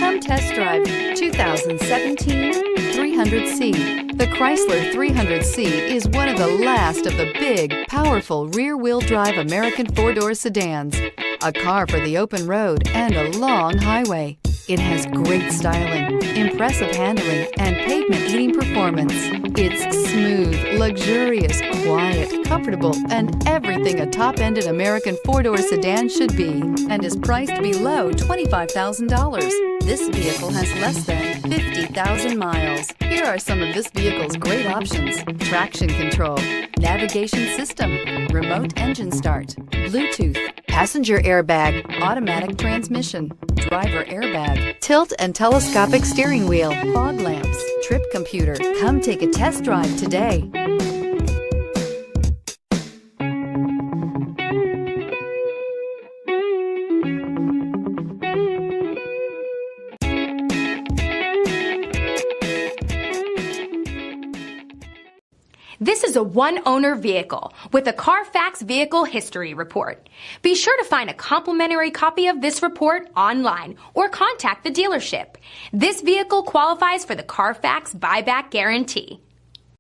Come test drive 2017 300C. The Chrysler 300C is one of the last of the big, powerful rear-wheel drive American four-door sedans. A car for the open road and a long highway. It has great styling, impressive handling, and pavement-leading performance. It's smooth, luxurious, quiet, comfortable, and everything a top-ended American four-door sedan should be, and is priced below $25,000. This vehicle has less than 50,000 miles. Here are some of this vehicle's great options: traction control, navigation system, remote engine start, Bluetooth, passenger airbag, automatic transmission, driver airbag, tilt and telescopic steering wheel, fog lamps, trip computer. Come take a test drive today. This is a one-owner vehicle with a Carfax Vehicle History Report. Be sure to find a complimentary copy of this report online or contact the dealership. This vehicle qualifies for the Carfax Buyback Guarantee.